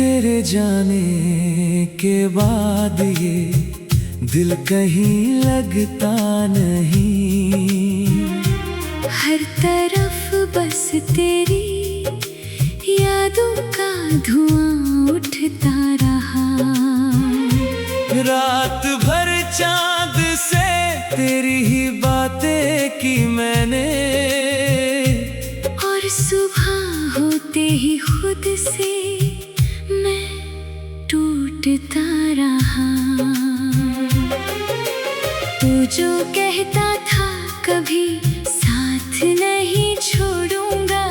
तेरे जाने के बाद ये दिल कहीं लगता नहीं। हर तरफ बस तेरी यादों का धुआं उठता रहा। रात भर चांद से तेरी ही बातें की मैंने, और सुबह होते ही खुद से मैं टूटता रहा। तू जो कहता था कभी साथ नहीं छोड़ूंगा,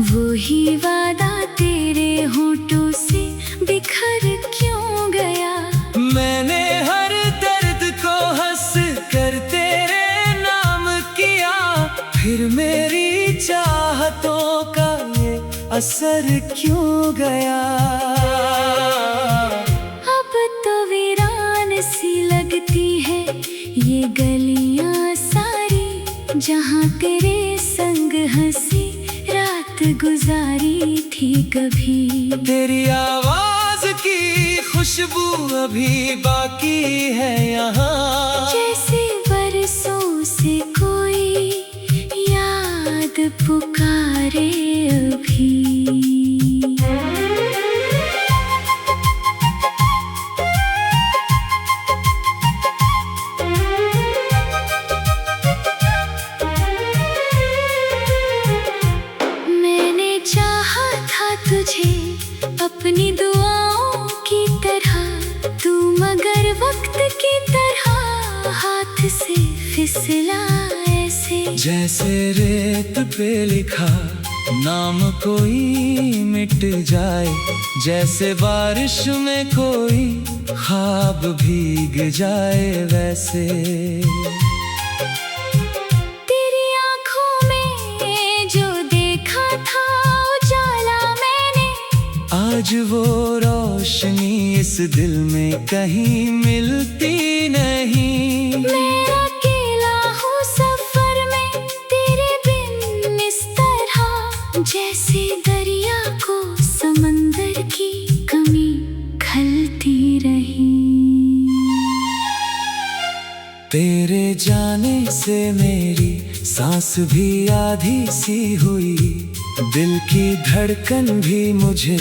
वो ही वादा तेरे होठों से बिखर क्यों गया। मैंने हर दर्द को हंस कर तेरे नाम किया, फिर मेरी चाहतों का ये असर क्यों गया। अब तो वीरान सी लगती है ये गलियां सारी, जहाँ तेरे संग हंसी रात गुजारी थी कभी। तेरी आवाज की खुशबू अभी बाकी है यहाँ, जैसे बरसों से कोई याद पुकारे अभी। मैंने चाहा था तुझे अपनी दुआओं की तरह, तू मगर वक्त की तरह हाथ से फिसला ऐसे। जैसे रेत पे लिखा नाम कोई मिट जाए, जैसे बारिश में कोई ख्वाब भीग जाए वैसे। तेरी आंखों में जो देखा था उजाला मैंने, आज वो रोशनी इस दिल में कहीं मिलती नहीं। मैं अकेला हूँ सफर में तेरे बिन इस तरह, जैसे दरिया को समंदर की कमी खलती रही। तेरे जाने से मेरी सांस भी आधी सी हुई, दिल की धड़कन भी मुझे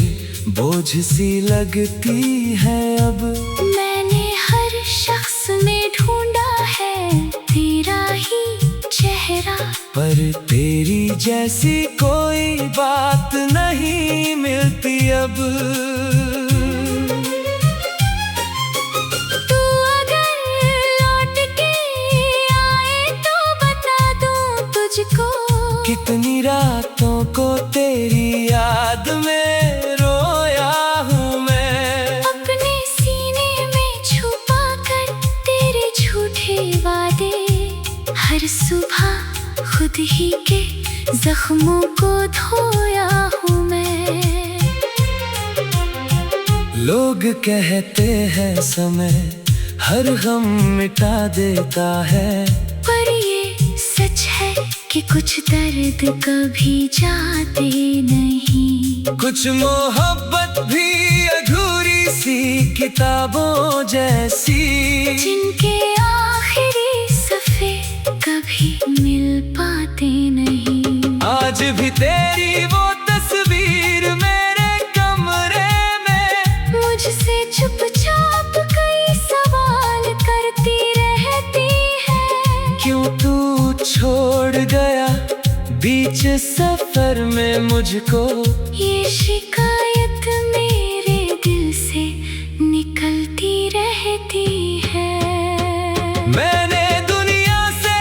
बोझ सी लगती है अब। मैंने हर शख्स में ढूंढा है तेरा ही चेहरा, पर तेरी जैसी कोई बात नहीं मिलती अब। तू अगर लौट के आए तो बता दूं तुझको, कितनी रातों को तेरी याद में रोया हूँ मैं। अपने सीने में छुपा कर तेरे झूठे वादे, हर सुबह खुद ही के जख्मों को धोया हूँ मैं। लोग कहते हैं समय हर गम मिटा देता है, पर ये सच है कि कुछ दर्द कभी जाते नहीं। कुछ मोहब्बत भी अधूरी सी किताबों जैसी, जिनके आखिरी सफ़े कभी मिल पाते नहीं। आज भी तेरी वो तस्वीर मेरे कमरे में, मुझसे चुपचाप कई सवाल करती रहती है। क्यों तू छोड़ गया बीच सफर में मुझको। ये शिकायत मेरे दिल से निकलती रहती है। मैंने दुनिया से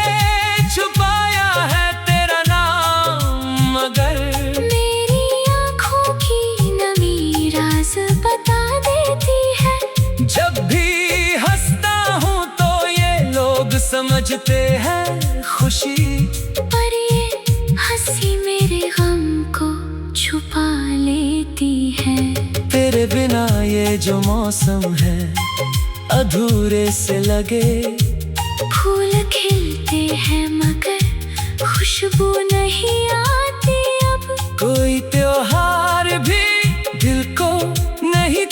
छुपाया है तेरा नाम, मगर मेरी आँखों की नमी राज बता देती है। जब भी हंसता हूँ तो ये लोग समझते हैं खुशी, पर ये हंसी मेरे गम को छुपा लेती है। तेरे बिना ये जो मौसम है अधूरे से लगे। फूल खिलते हैं मगर खुशबू नहीं आती अब। कोई त्योहार भी दिल को नहीं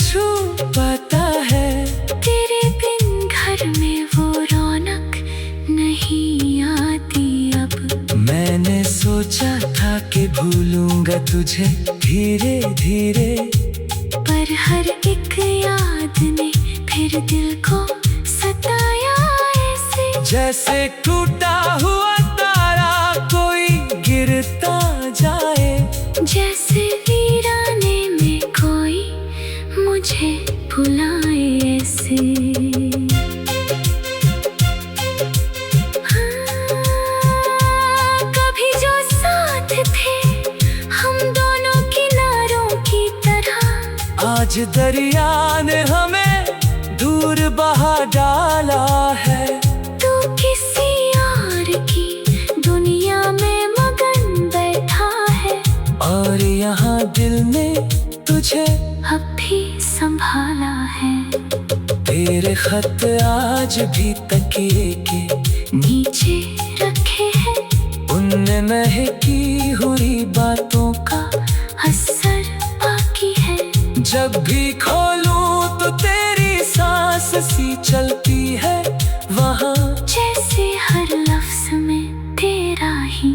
भूलूंगा तुझे धीरे धीरे। पर हर एक याद ने फिर दिल को सताया ऐसे, जैसे टूटा हुआ तारा कोई गिरता जाए। जैसे वीराने में कोई मुझे भुलाए ऐसे। कभी जो साथ थे हम दोनों किनारों की तरह, आज दरिया ने हमें दूर बहा डाला है। तू किसी और की दुनिया में मगन बैठा है, और यहाँ दिल ने तुझे अब भी संभाला है। तेरे खत आज भी तकिए के नीचे रखे हैं, उनने महकी हुई बातों का असर बाकी है। जब भी खोलूं तो तेरी सांस सी चलती है वहाँ, जैसे हर लफ्ज में तेरा ही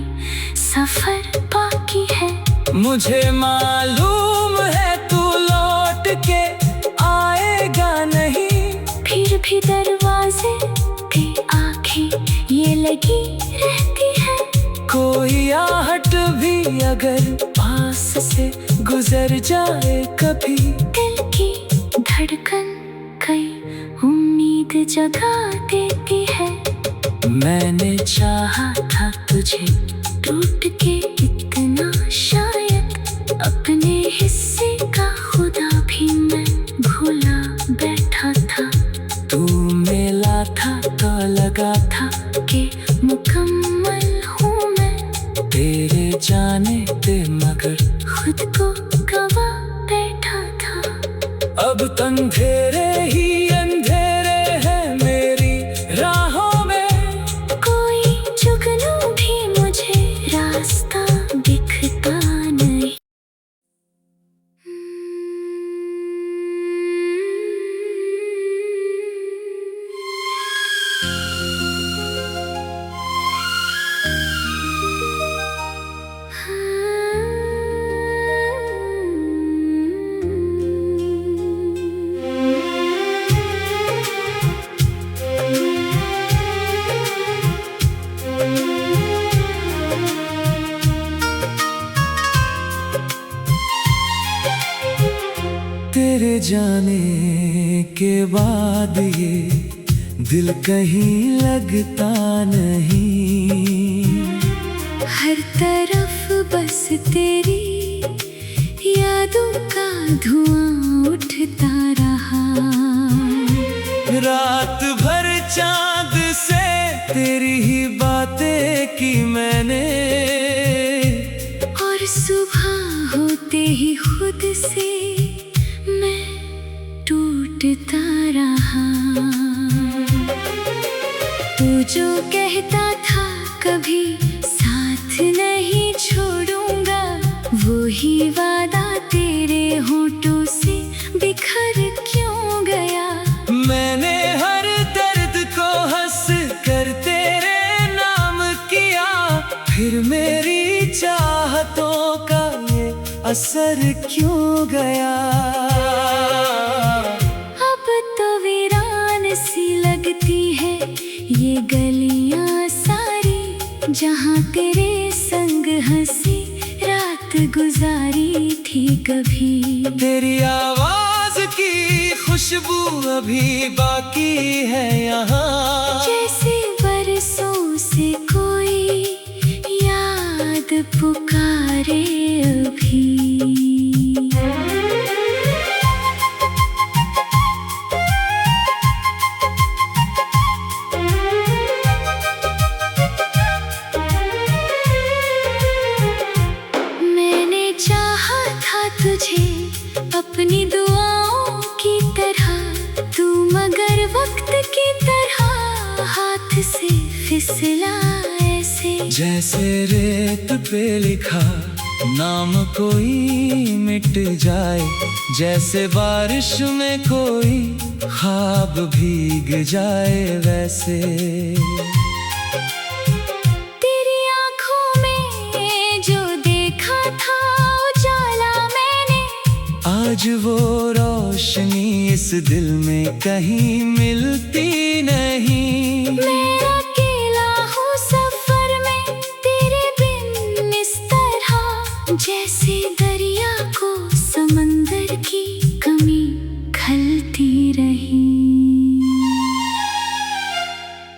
सफर बाकी है। मुझे मालूम है तू लौट के आएगा नहीं, फिर भी दरवाजे पे आंखें ये लगी रहती है। कोई आहट भी अगर पास से गुजर जाए कभी, दिल की धड़कन कई उम्मीद जगा देती है। मैंने चाहा था तुझे टूट के इतना शायद, अपने हिस्से का खुदा भी मैं भूला बैठा था। तू मिला था तो लगा था कि मुकम्मल हूँ मैं, तेरे जाने पे मगर खुद को गवा बैठा था। अब अंधेरे ही अंधेरे हैं मेरी राहों में, कोई जुगनू भी मुझे रास्ता दिखता नहीं। तेरे जाने के बाद ये दिल कहीं लगता नहीं। हर तरफ बस तेरी यादों का धुआं उठता रहा। रात भर चांद से तेरी ही बातें की मैंने, और सुबह होते ही खुद से मैं टूटता रहा। तू जो कहता था कभी साथ नहीं छोड़ूंगा, वो ही वादा तेरे होठों से बिखर क्यों गया। मैंने हर दर्द को हंस कर तेरे नाम किया, फिर मेरी चाहतों का ये असर क्यों गया। अब तो वीरान सी लगती है ये गलियां सारी, जहाँ तेरे संग हंसी रात गुजारी थी कभी। तेरी आवाज की खुशबू अभी बाकी है यहाँ, जैसे बरसों से कोई याद पुकारे अभी। मैंने चाहा था तुझे अपनी दुआओं की तरह, तू मगर वक्त की तरह हाथ से फिसला ऐसे। जैसे रेत पे लिखा नाम कोई मिट जाए, जैसे बारिश में कोई ख्वाब भीग जाए वैसे। तेरी आंखों में जो देखा आज वो रोशनी इस दिल में कहीं मिलती नहीं। मैं अकेला हूँ सफर में तेरे बिन, इस तरह जैसे दरिया को समंदर की कमी खलती रही।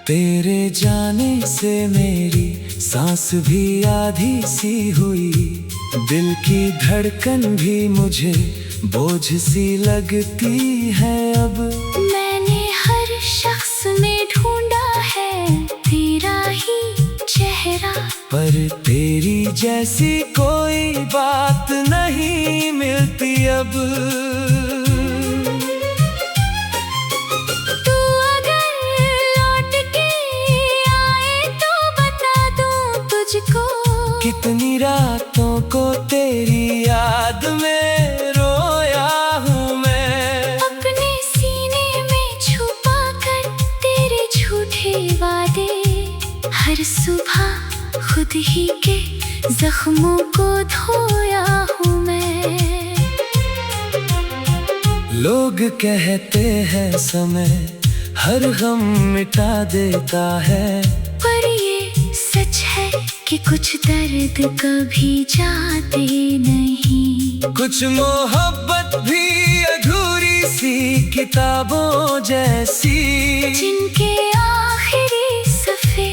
तेरे जाने से मेरी सांस भी आधी सी हुई, दिल की धड़कन भी मुझे बोझ सी लगती है अब। मैंने हर शख्स में ढूंढा है तेरा ही चेहरा, पर तेरी जैसी कोई बात नहीं मिलती अब। तू अगर लौट के आए तो बता दूं तुझको, कितनी रातों को तेरी याद में रोया हूँ मैं। अपने सीने में छुपा कर तेरे झूठे वादे, हर सुबह खुद ही के जख्मों को धोया हूँ मैं। लोग कहते हैं समय हर गम मिटा देता है, पर ये सच है कि कुछ दर्द कभी जाते नहीं। कुछ मोहब्बत भी अधूरी सी किताबों जैसी, जिनके आखिरी सफ़े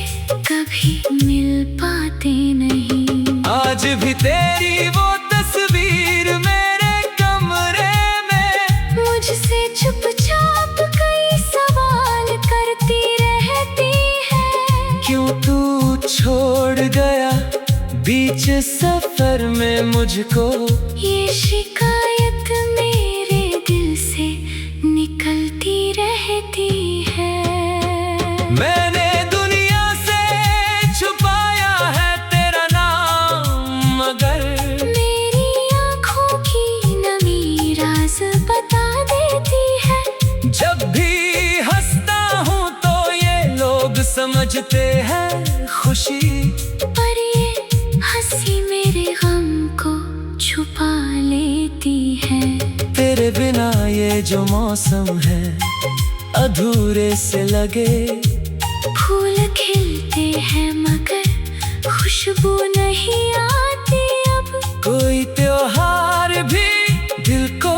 कभी मिल पाते नहीं। आज भी तेरी वो तस्वीर मेरे कमरे में मुझसे चुपचाप कई सवाल करती रहती है। क्यों तू छोड़ गया बीच सफर में मुझको, ये शिकायत मेरे दिल से निकलती रहती है। मैंने दुनिया से छुपाया है तेरा नाम, मगर मेरी आँखों की नमी राज बता देती है। जब भी हंसता हूँ तो ये लोग समझते हैं खुशी, पर ये हंसी मेरे गम को छुपा लेती है। तेरे बिना ये जो मौसम है अधूरे से लगे। फूल खिलते हैं मगर खुशबू नहीं आती अब। कोई त्योहार भी दिल को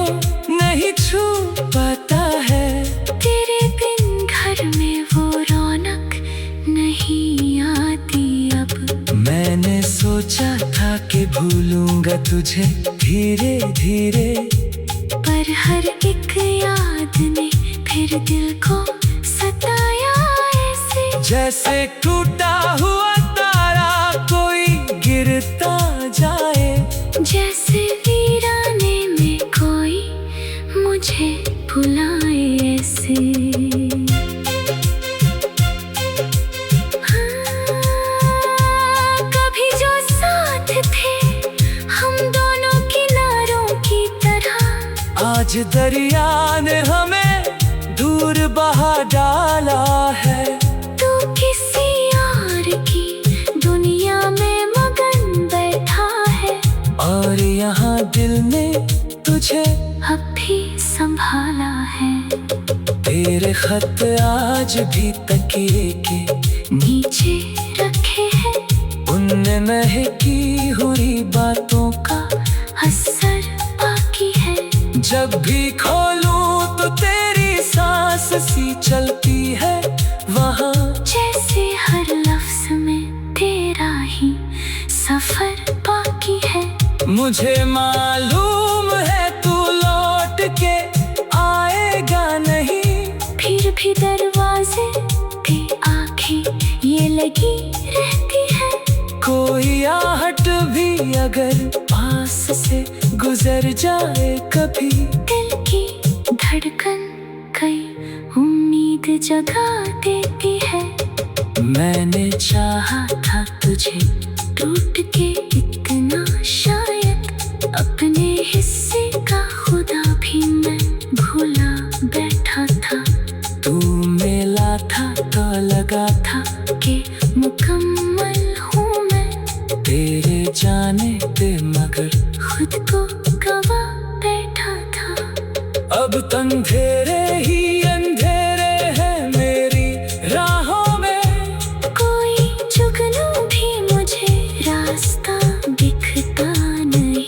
नहीं छू पाता है, तेरे बिन घर में वो रौनक नहीं आती अब। मैंने सोचा था कि भूलूंगा तुझे धीरे धीरे, पर हर एक याद ने फिर दिल को सताया ऐसे, जैसे टूटा हुआ तारा कोई गिरता जाए। जैसे वीराने में कोई मुझे भुलाए ऐसे। हाँ, कभी जो साथ थे हम दोनों किनारों की तरह, आज दरिया ने हमें दूर बहा डाला है। तू किसी और की दुनिया में मगन बैठा है, और यहाँ दिल ने तुझे अब भी संभाला है। तेरे खत आज भी तकिए के नीचे रखे हैं, उनमें महकी हुई बातों का असर बाकी है। जब भी खोलूं तो तेरी सांस सी चलती है वहाँ, जैसे हर लफ्ज में तेरा ही सफर बाकी है। मुझे मालूम है तू लौट के आएगा नहीं, फिर भी दरवाजे पे आंखें ये लगी रहती है। कोई आहट भी अगर पास से गुजर जाए कभी, दिल की धड़कन कई उम्मीद जगा देती है। मैंने चाहा था तुझे टूट के इतना, शायद अपने हिस्से का खुदा भी मैं भूला बैठा था। तू मिला था तो लगा था कि मुकम्मल हूँ मैं, तेरे जाने पे मगर खुद को गवा बैठा था। अब अंधेरे ही अंधेरे हैं मेरी राहों में, कोई जुगनू भी मुझे रास्ता दिखता नहीं।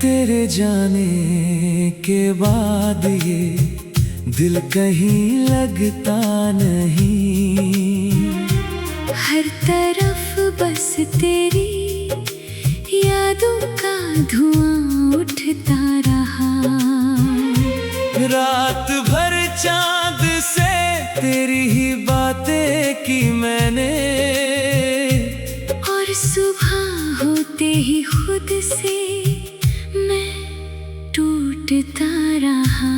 तेरे जाने के बाद ये दिल कहीं लगता नहीं, हर तरफ बस तेरी यादों का धुआं उठता रहा। रात भर चांद से तेरी ही बातें की मैंने, और सुबह होते ही खुद से मैं टूटता रहा।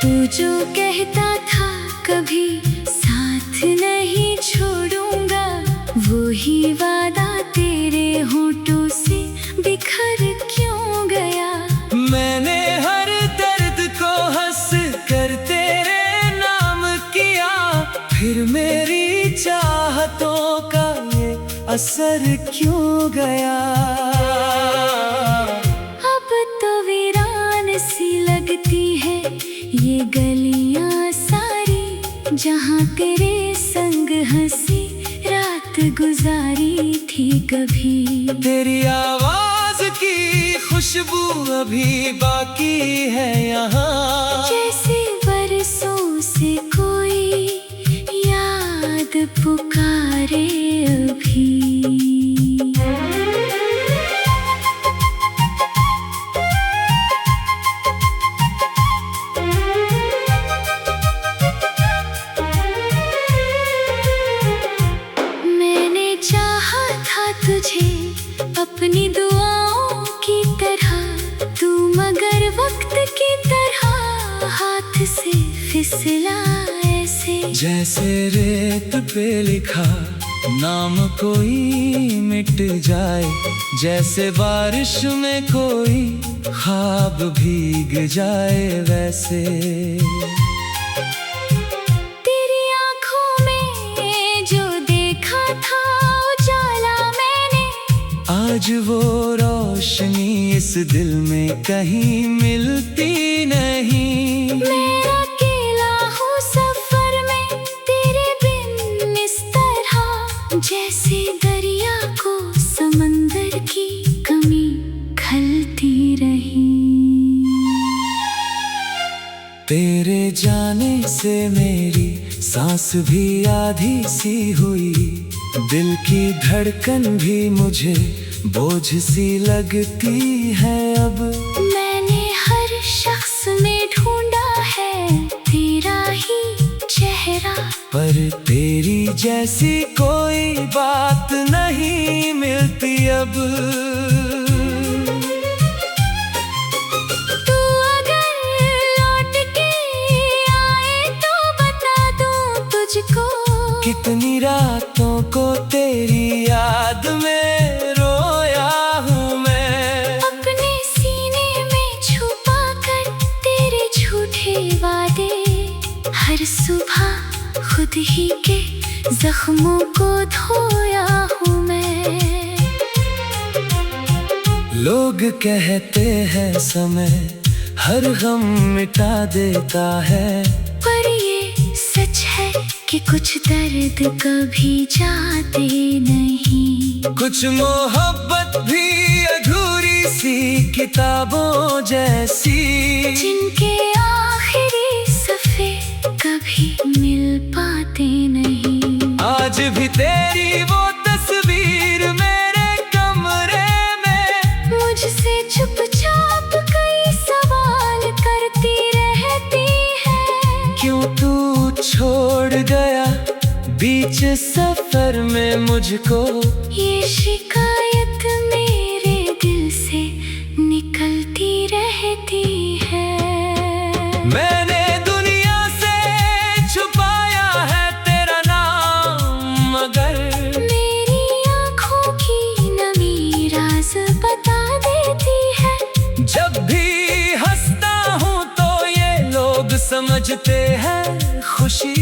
तू जो कहता था कभी साथ नहीं छोड़ूंगा, वो ही वादा तेरे होठों से बिखर क्यों गया। मैंने हर दर्द को हंस कर तेरे नाम किया, फिर मेरी चाहतों का ये असर क्यों गया। अब तो वीरान सी लगती है ये गलियां सारी, जहाँ तेरे संग हंसी रात गुजारी थी कभी। तेरी आवाज की खुशबू अभी बाकी है यहाँ, जैसे बरसों से कोई याद पुकारे अभी। मैंने चाहा था तुझे अपनी दुआओं की तरह, तू मगर वक्त की तरह हाथ से फिसला ऐसे। जैसे रेत पे लिखा नाम कोई मिट जाए, जैसे बारिश में कोई ख्वाब भीग जाए वैसे। तेरी आंखों में जो देखा था उजाला मैंने, आज वो रोशनी इस दिल में कहीं मिलती नहीं। मैं अकेला हूँ सफर में तेरे बिन इस तरह, जैसे दरिया को समंदर की कमी खलती रही। तेरे जाने से मेरी सांस भी आधी सी हुई, दिल की धड़कन भी मुझे बोझ सी लगती है अब। मैंने हर शख्स में ढूंढा है तेरा ही चेहरा, पर तेरी जैसी कोई बात नहीं मिलती अब। तू अगर लौट के आए तो बता दूं तुझको, कितनी रातों को तेरी याद में रोया हूँ मैं। अपने सीने में छुपा कर तेरे झूठे वादे, हर सुबह खुद ही के जख्मों को धोया हूँ मैं। लोग कहते हैं समय हर गम मिटा देता है, पर ये सच है कि कुछ दर्द कभी जाते नहीं। कुछ मोहब्बत भी अधूरी सी किताबों जैसी, जिनके आखिरी सफ़े कभी मिल पाते नहीं। आज भी तेरी वो तस्वीर मेरे कमरे में मुझसे चुपचाप कई सवाल करती रहती है। क्यों तू छोड़ गया बीच सफर में मुझको, ये शिकायत मेरे दिल से समझते हैं खुशी,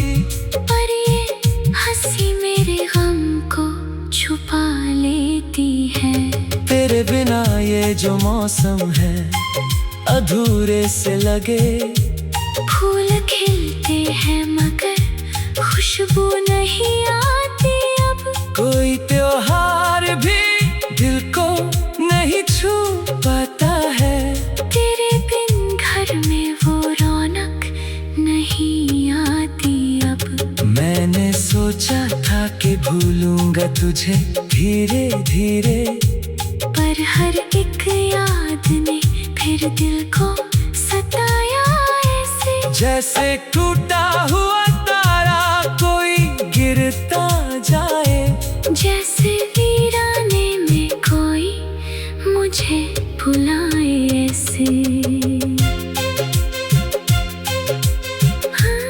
पर ये हंसी मेरे गम को छुपा लेती है। तेरे बिना ये जो मौसम है अधूरे से लगे। फूल खिलते हैं मगर खुशबू नहीं आती अब। कोई त्योहार भी दिल को नहीं छू पाता है। तेरे बिन घर में वो रौनक नहीं आती अब। मैंने सोचा था कि भूलूंगा तुझे धीरे धीरे, पर हर एक याद ने फिर दिल को सताया ऐसे। जैसे टूटा हुआ तारा कोई गिरता जाए, जैसे वीराने में कोई मुझे भुलाए ऐसे। हाँ,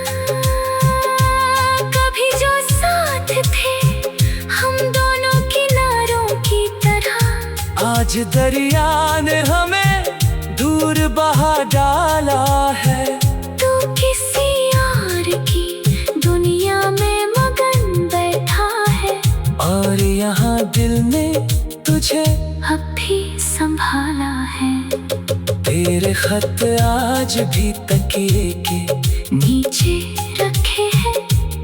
कभी जो साथ थे हम दोनों किनारों की तरह, आज दरिया ने हमें दूर बहा डाला है। तू किसी और की दुनिया में मगन बैठा है, और यहाँ दिल ने तुझे अब भी संभाला है। तेरे खत आज भी तकिए के नीचे रखे हैं,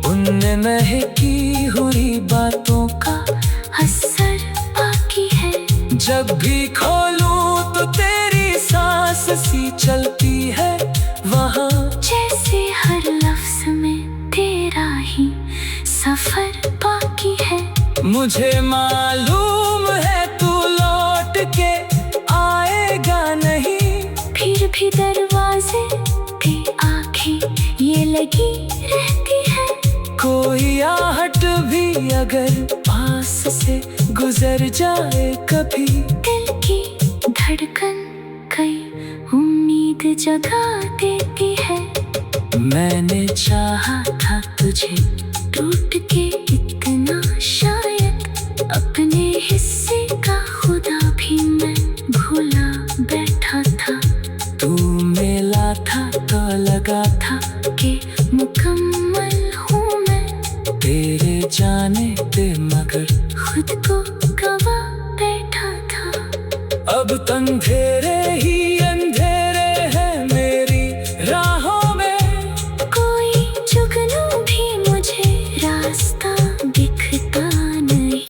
उनमें महकी हुई बातों का असर बाकी है। जब भी खोलूं तो तेरी सांस सी चलती है वहाँ, जैसे हर लफ्ज में तेरा ही सफर बाकी है। मुझे मालूम है तू लौट के आएगा नहीं, फिर भी दरवाजे पे आंखें ये लगी रहती है। कोई आहट भी अगर पास से गुजर जाए कभी, दिल की धड़कन कई उम्मीद जगा देती है। मैंने चाहा था तुझे टूट के इतना शायद, अपने हिस्से का खुदा भी मैं भूला बैठा था। तू मिला था तो लगा था कि मुकम्मल हूँ मैं, तेरे जाने दे मगर खुद को गवा बैठा था। अब अंधेरे ही अंधेरे हैं मेरी राहों में, कोई जुगनू भी मुझे रास्ता दिखता नहीं।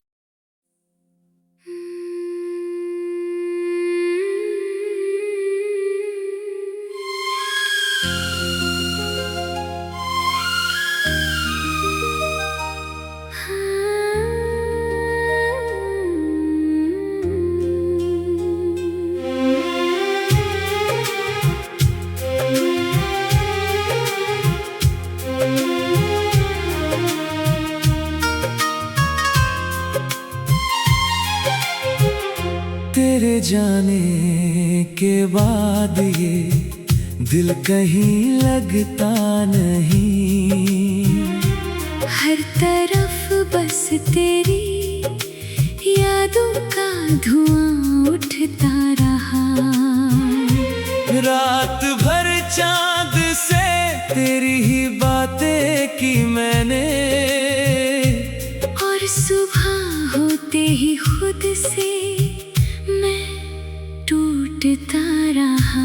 तेरे जाने के बाद ये दिल कहीं लगता नहीं। हर तरफ बस तेरी यादों का धुआं उठता रहा। रात भर चांद से तेरी ही बातें की मैंने, और सुबह होते ही खुद से मैं टूटता रहा।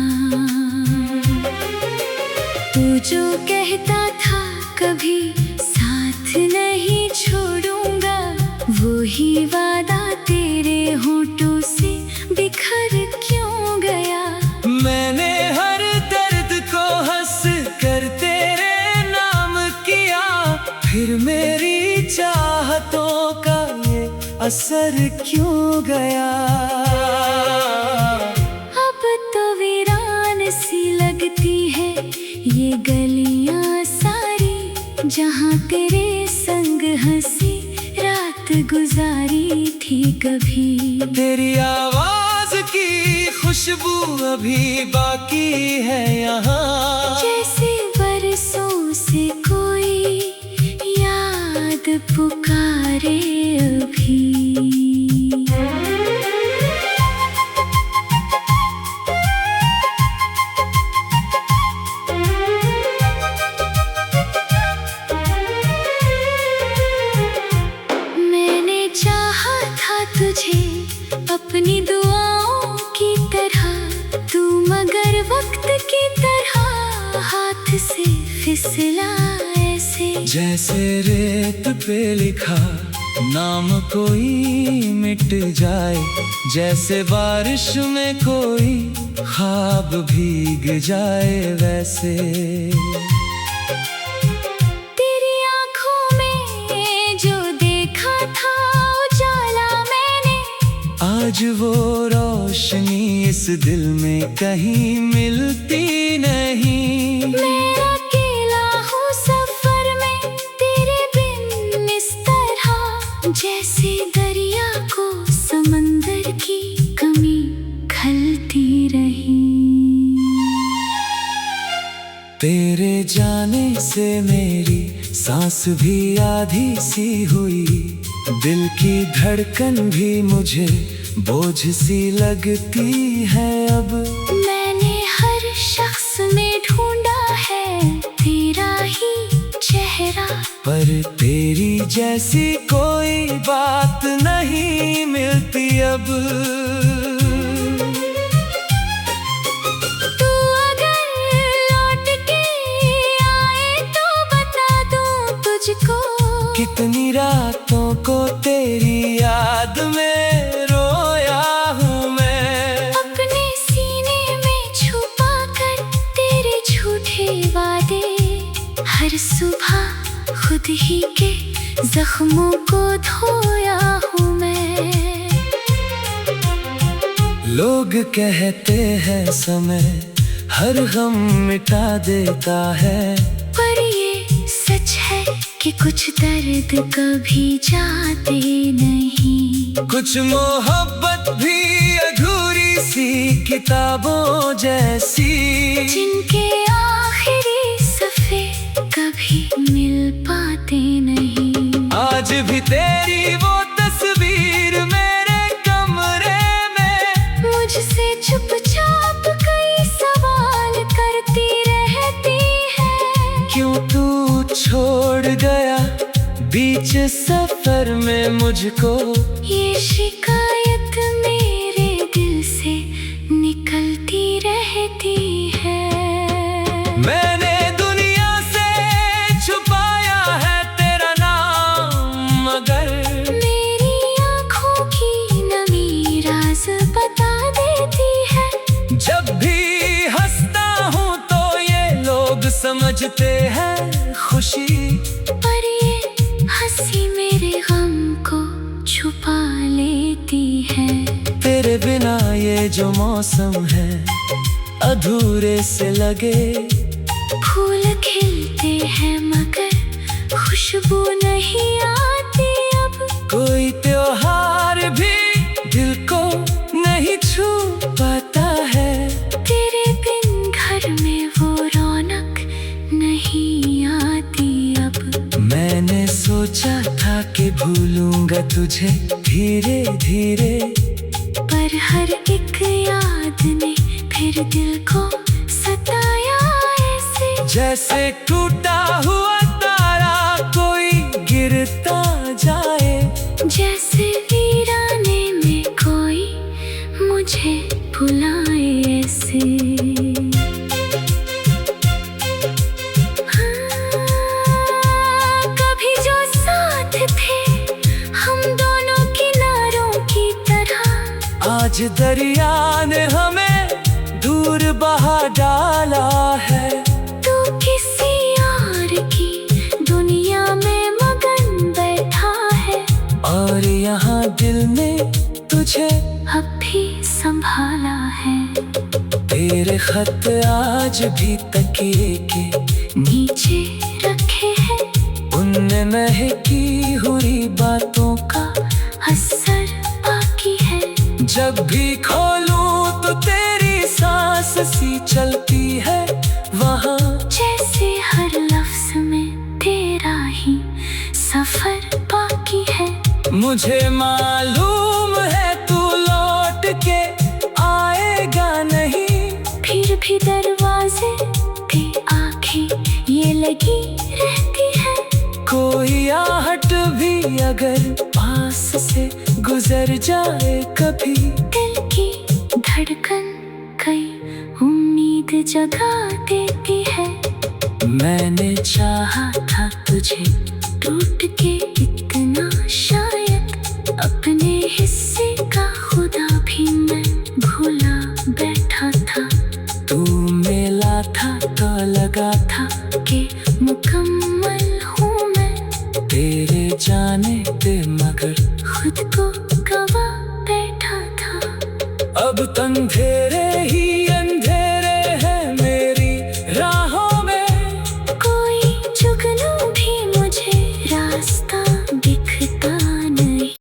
तू जो कहता था कभी साथ नहीं छोड़ूंगा, वो ही वादा तेरे होठों से बिखर क्यों गया। मैंने हर दर्द को हंस कर तेरे नाम किया, फिर मेरी चाहतों का ये असर क्यों गया। अब तो वीरान सी लगती है ये गलियां सारी, जहाँ तेरे संग हंसी रात गुजारी थी कभी। तेरी आवाज की खुशबू अभी बाकी है यहाँ, जैसे बरसों से कोई याद पुकारे अभी। मुझे अपनी दुआओं की तरह, तू मगर वक्त की तरह हाथ से फिसला ऐसे। जैसे रेत पे लिखा नाम कोई मिट जाए, जैसे बारिश में कोई ख्वाब भीग जाए वैसे। तेरी आंखों में जो देखा था उजाला मैंने, आज वो रोशनी इस दिल में कहीं मिलती नहीं। मैं अकेला हूँ सफर में तेरे बिन इस तरह, जैसे दरिया को समंदर की कमी खलती रही। तेरे जाने से मेरी सांस भी आधी सी हुई, दिल की धड़कन भी मुझे बोझ सी लगती है अब। मैंने हर शख्स में ढूंढा है तेरा ही चेहरा, पर तेरी जैसी कोई बात नहीं मिलती अब। तू अगर लौट के आए तो बता दूं तुझको, कितनी रातों को तेरी याद में रोया हूँ मैं। अपने सीने में छुपा कर तेरे झूठे वादे, हर सुबह खुद ही के जख्मों को धोया हूँ मैं। लोग कहते हैं समय हर गम मिटा देता है, पर ये सच है कि कुछ दर्द कभी जाते नहीं। कुछ मोहब्बत भी अधूरी सी किताबों जैसी, जिनके आखिरी सफ़े कभी मिल पाते नहीं। आज भी तेरी वो तस्वीर मेरे कमरे में, मुझसे चुपचाप कई सवाल करती रहती है। क्यों तू छोड़ गया बीच सफर में मुझको। ये शिकायत मेरे दिल से निकलती रहती है। मैंने दुनिया से छुपाया है तेरा नाम, मगर मेरी आँखों की नमी राज बता देती है। जब भी हंसता हूँ तो ये लोग समझते हैं खुशी, पर ये हंसी मेरे गम को छुपा लेती है। तेरे बिना ये जो मौसम है अधूरे से लगे। फूल खिलते हैं मगर खुशबू नहीं आती अब। कोई त्योहार भी दिल को नहीं छू पाता है, तेरे बिन घर में वो रौनक नहीं आती अब। मैंने सोचा था कि भूलूंगा तुझे धीरे धीरे, पर हर एक याद ने फिर दिल को सताया ऐसे। जैसे टूटा हुआ तारा कोई गिरता जाए, जैसे वीराने में कोई मुझे भुलाए ऐसे। कभी जो साथ थे हम दोनों किनारों की तरह, आज दरिया ने हमें दूर बहा डाला है। तू किसी और की दुनिया में मगन बैठा है, और यहाँ दिल ने तुझे अब भी संभाला है। तेरे खत आज भी तकिए के नीचे रखे हैं, उनने महकी हुई बातों का असर बाकी है। जब भी खोलूं तो तेरी सांस सी चलती है वहाँ, जैसे हर लफ्ज में तेरा ही सफर बाकी है। मुझे मालूम है तू लौट के आएगा नहीं, फिर भी दरवाजे पे आंखें ये लगी रहती है। कोई आहट भी अगर पास से गुजर जाए कभी। दिल की धड़कन कई उम्मीद जगा देती है। मैंने चाहा था तुझे टूट के इतना शायद, अपने हिस्से का खुदा भी मैं भूला बैठा था। तू मिला था तो लगा था कि मुकम्मल हूँ मैं, तेरे जाने पे मगर खुद को गवा बैठा था। अब तंधेरे